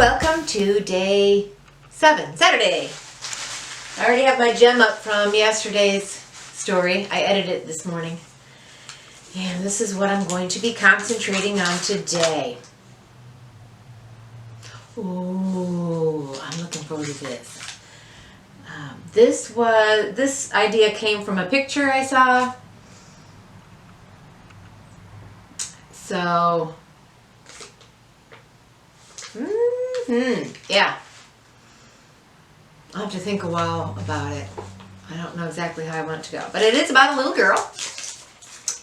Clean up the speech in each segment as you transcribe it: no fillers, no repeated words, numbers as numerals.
welcome to day 7, Saturday. I already have my gem up from yesterday's story. I edited it this morning. And this is what I'm going to be concentrating on today. Ooh, I'm looking forward to this. This idea came from a picture I saw. So, yeah. I'll have to think a while about it. I don't know exactly how I want it to go. But it is about a little girl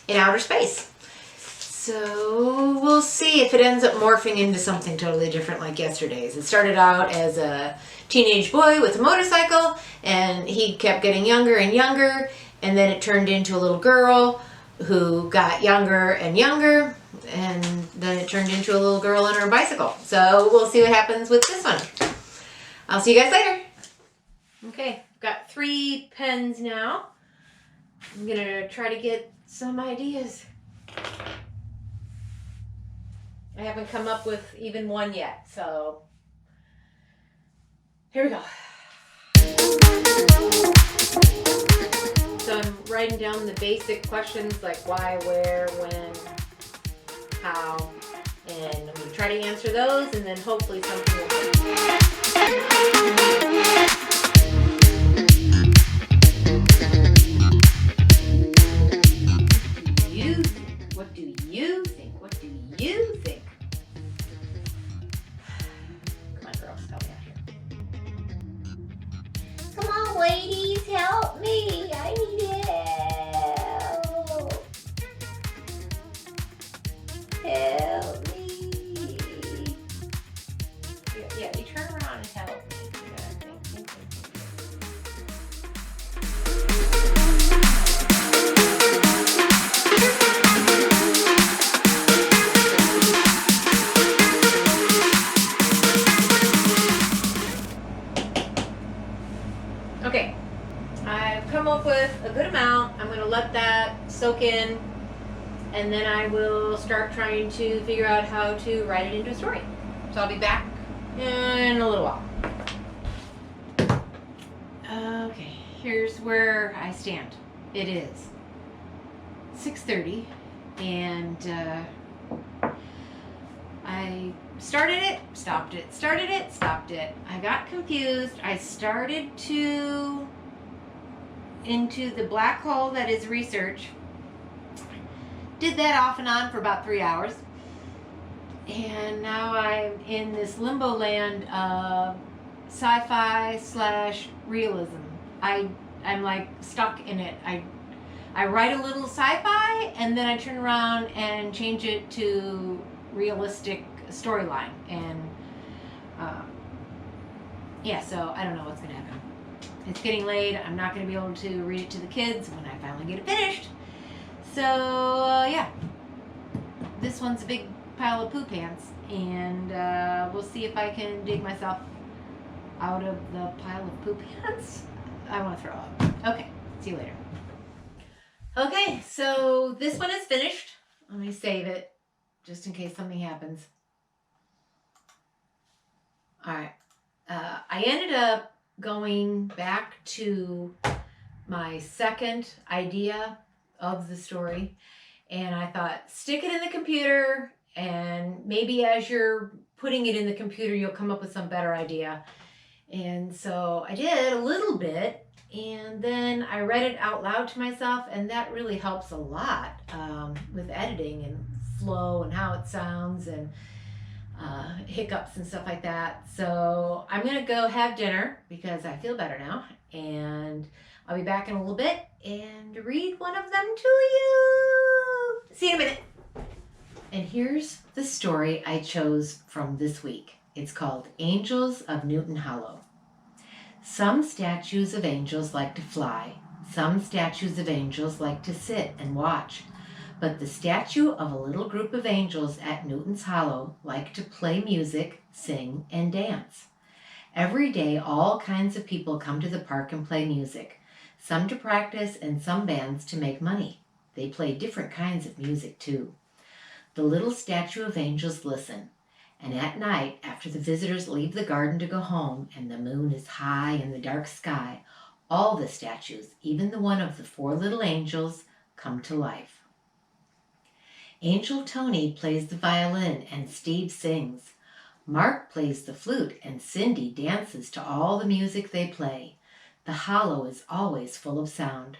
in outer space. So we'll see if it ends up morphing into something totally different like yesterday's. It started out as a teenage boy with a motorcycle, and he kept getting younger and younger, and then it turned into a little girl who got younger and younger, and then it turned into a little girl on her bicycle. So we'll see what happens with this one. I'll see you guys later. Okay, I've got 3 pens now. I'm gonna try to get some ideas. I haven't come up with even one yet, so here we go. So I'm writing down the basic questions like why, where, when, how, and I'm going to try to answer those, and then hopefully something will happen. What do you think? What do you think? Come on, girls, help me out here. Come on, ladies, help me. I need help. Help me. Yeah, you turn around and help me. Okay, I've come up with a good amount. I'm going to let that soak in, and then I will start trying to figure out how to write it into a story. So I'll be back in a little while. Okay, here's where I stand. It is 6:30, and I started it, stopped it, started it, stopped it. I got confused. I started into the black hole that is research. Did that off and on for about 3 hours. And now I'm in this limbo land of sci-fi / realism. I'm like stuck in it. I write a little sci-fi, and then I turn around and change it to realistic storyline, and yeah, so I don't know what's gonna happen. It's getting late. I'm not gonna be able to read it to the kids when I finally get it finished. So yeah, this one's a big pile of poo pants, and we'll see if I can dig myself out of the pile of poo pants. I want to throw up. Okay, see you later. Okay, so this one is finished. Let me save it just in case something happens. All right. I ended up going back to my second idea of the story, and I thought, stick it in the computer, and maybe as you're putting it in the computer, you'll come up with some better idea. And so I did a little bit, and then I read it out loud to myself, and that really helps a lot with editing and flow and how it sounds and hiccups and stuff like that. So I'm gonna go have dinner because I feel better now, and I'll be back in a little bit and read one of them to you. See you in a minute. And here's the story I chose from this week. It's called Angels of Newton Hollow. Some statues of angels like to fly. Some statues of angels like to sit and watch. But the statue of a little group of angels at Newton's Hollow like to play music, sing, and dance. Every day, all kinds of people come to the park and play music, some to practice and some bands to make money. They play different kinds of music, too. The little statue of angels listen. And at night, after the visitors leave the garden to go home and the moon is high in the dark sky, all the statues, even the one of the four little angels, come to life. Angel Tony plays the violin and Steve sings. Mark plays the flute and Cindy dances to all the music they play. The hollow is always full of sound.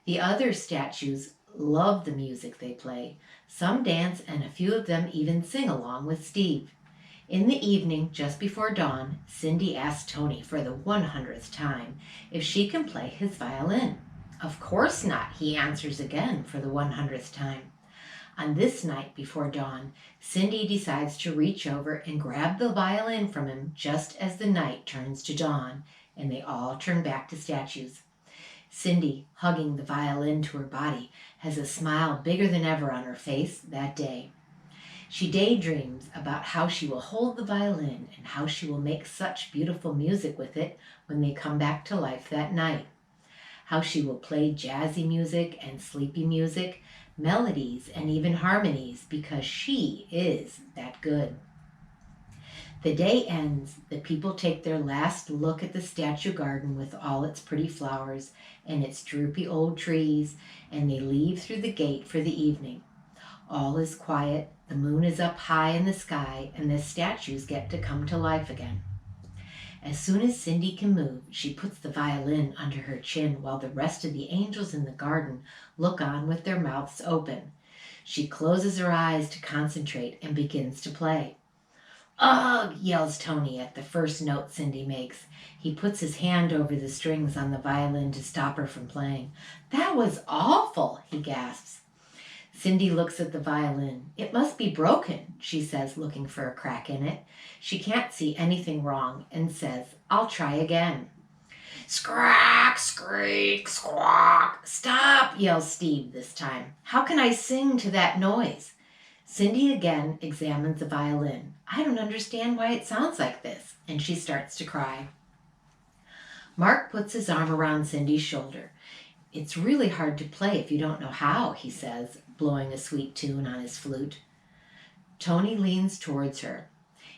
The other statues love the music they play. Some dance and a few of them even sing along with Steve. In the evening, just before dawn, Cindy asks Tony for the 100th time if she can play his violin. Of course not, he answers again for the 100th time. On this night before dawn, Cindy decides to reach over and grab the violin from him just as the night turns to dawn, and they all turn back to statues. Cindy, hugging the violin to her body, has a smile bigger than ever on her face that day. She daydreams about how she will hold the violin and how she will make such beautiful music with it when they come back to life that night. How she will play jazzy music and sleepy music, melodies and even harmonies, because she is that good. The day ends, the people take their last look at the statue garden with all its pretty flowers and its droopy old trees, and they leave through the gate for the evening. All is quiet, the moon is up high in the sky, and the statues get to come to life again. As soon as Cindy can move, she puts the violin under her chin while the rest of the angels in the garden look on with their mouths open. She closes her eyes to concentrate and begins to play. "Ugh!" yells Tony at the first note Cindy makes. He puts his hand over the strings on the violin to stop her from playing. "That was awful," he gasps. Cindy looks at the violin. "It must be broken," she says, looking for a crack in it. She can't see anything wrong and says, "I'll try again." "Scrack, screak, squawk." "Stop," yells Steve this time. "How can I sing to that noise?" Cindy again examines the violin. "I don't understand why it sounds like this," and she starts to cry. Mark puts his arm around Cindy's shoulder. "It's really hard to play if you don't know how," he says, blowing a sweet tune on his flute. Tony leans towards her.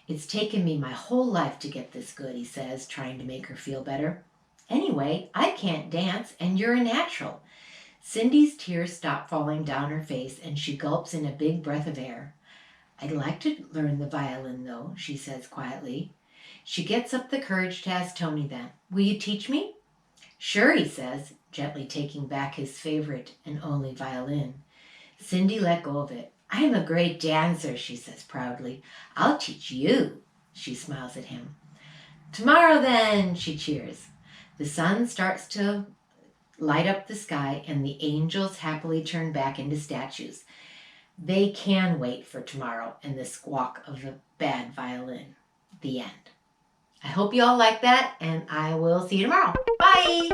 "It's taken me my whole life to get this good," he says, trying to make her feel better. "Anyway, I can't dance, and you're a natural." Cindy's tears stop falling down her face, and she gulps in a big breath of air. "I'd like to learn the violin, though," she says quietly. She gets up the courage to ask Tony then, "Will you teach me?" "Sure," he says, gently taking back his favorite and only violin. Cindy let go of it. "I'm a great dancer," she says proudly. "I'll teach you." She smiles at him. "Tomorrow then," she cheers. The sun starts to light up the sky, and the angels happily turn back into statues. They can wait for tomorrow and the squawk of the bad violin. The end. I hope you all like that, and I will see you tomorrow. Bye!